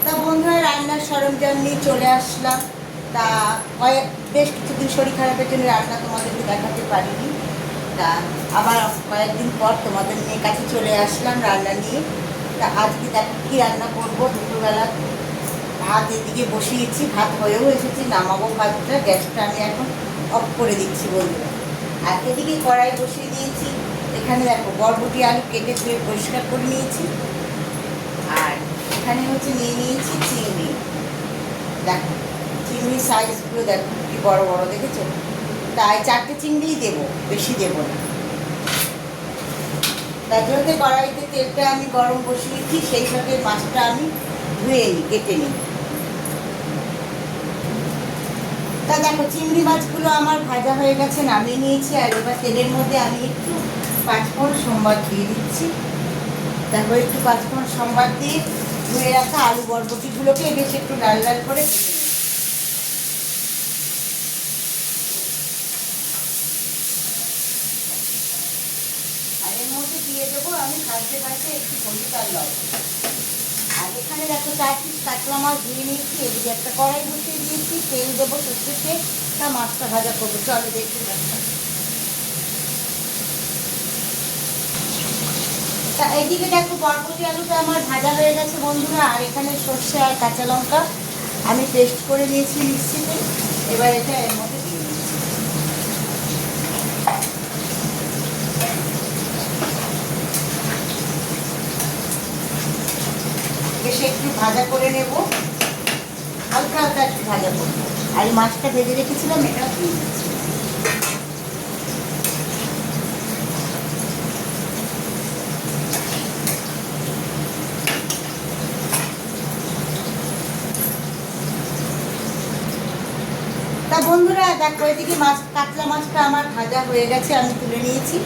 তা বন্ধুরা রান্নার সরঞ্জাম নিয়ে চলে আসলাম। তা বেশ কিছুদিন শরীর খারাপের জন্য রান্না তোমাদেরকে দেখাতে পারিনি। তা আবার কয়েকদিন পর তোমাদের নিয়ে কাছে চলে আসলাম রান্না নিয়ে। তা আজকে দেখো কী রান্না করবো। দুপুরবেলা ভাত এদিকে বসিয়েছি, ভাত হয়েও এসেছি, নামাবো ভাতটা। গ্যাসটা আমি এখন অফ করে দিচ্ছি বন্ধুরা। আর এদিকে কড়াই বসিয়ে দিয়েছি। এখানে দেখো বরবটি আলু কেটে ধুয়ে পরিষ্কার করে নিয়েছি। আর এখানে হচ্ছে নিয়ে নিয়েছি চিংড়ি। দেখো চিংড়ির সাইজগুলো দেখো কি বড় বড়, দেখেছো? তাই 4টে চিংড়িই দেবো, বেশি দেবো না। তার জন্য কড়াইতে তেলটা আমি গরম বসিয়েছি, সেই সাথে মাছটা আমি ধুয়ে নিই, কেটে নিই। তা দেখো চিংড়ি মাছগুলো আমার ভাজা হয়ে গেছে, নামিয়ে নিয়েছি। আর এবার তেলের মধ্যে আমি একটু 5 ফোড়ন সম্বাদ দিয়ে দিচ্ছি। দেখো একটু 5 ফোড়ন সম্বাদ দিয়ে ধুয়ে রাখা আলু বরবটিগুলোকে বেশ একটু লাল লাল করে ভেজে নেব। আর এর মধ্যে দিয়ে দেবো আমি ভাজতে ভাজতে একটু হলুদ আর লবণ। আর এখানে দেখো 4 পিস কাতলা মাছ ধুয়ে নিয়েছি। এদিকে একটা কড়াই বসিয়ে দিয়েছি, তেল দেবো সর্ষের তেল। তা মাছটা ভাজা করবো, চলো দেখতে থাকো। তা এইদিকে দেখো বরবটি আলুটা আমার ভাজা হয়ে গেছে বন্ধুরা। আর এখানে সর্ষে আর কাঁচা লঙ্কা আমি পেস্ট করে নিয়েছি মিক্সিতে। এবার এটা এর মধ্যে দিয়ে দিচ্ছি। বেশ একটু ভাজা করে নেব, হালকা হালকা একটু ভাজা করবো। আর এই মাছটা ভেজে রেখেছিলাম, এটা দিয়ে দিচ্ছি। তা বন্ধুরা দেখো এদিকে কাতলা মাছটা আমার ভাজা হয়ে গেছে, আমি তুলে নিয়েছি।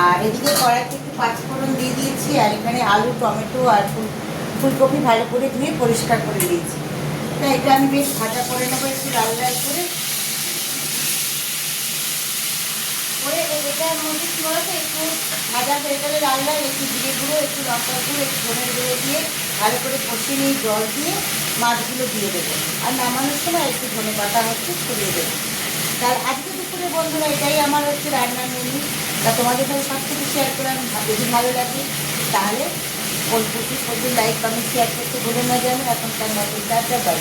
আর এদিকে কড়াইতে একটু 5 ফোড়ন দিয়ে দিয়েছি। আর এখানে আলু, টমেটো আর ফুলকপি ভালো করে ধুয়ে পরিষ্কার করে দিয়েছি। তা এটা আমি বেশ ভাজা করে নেবো একটু লাল লাল করে। এটার মধ্যে কী বলতো, একটু ভাজা হয়ে গেলে লাল লাল একটু জিরে গুঁড়ো, একটু লঙ্কা গুঁড়ো, একটু ধনের গুঁড়ো দিয়ে ভালো করে কষিয়ে নিয়ে জল দিয়ে মাছগুলো দিয়ে দেবো। আর নামানোর সময় একটু ধনে পাতা হচ্ছে ছড়িয়ে দেবো। তার আজকে দুপুরে বন্ধুরা এটাই আমার হচ্ছে রান্নার মেনু। তা তোমাদের সাথে সব কিছু শেয়ার করে আমি যদি ভালো লাগে তাহলে প্রতি লাইক কমেন্ট শেয়ার করতে ভুলে না, যেন এখনকার মতো টাটা বাই।